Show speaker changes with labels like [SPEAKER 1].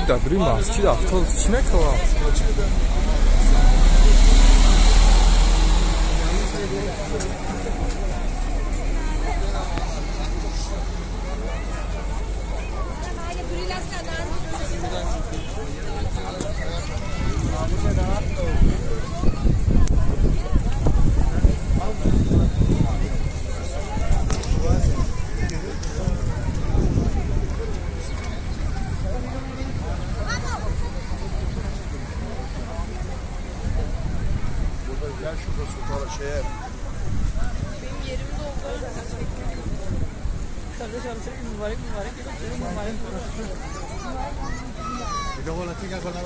[SPEAKER 1] دبری مسجد افتاد چی نکوام
[SPEAKER 2] Gel şurada sultana şeye.
[SPEAKER 3] Benim yerim doldu. Kardeşim senin mübarek.
[SPEAKER 2] Bir de kola tika con la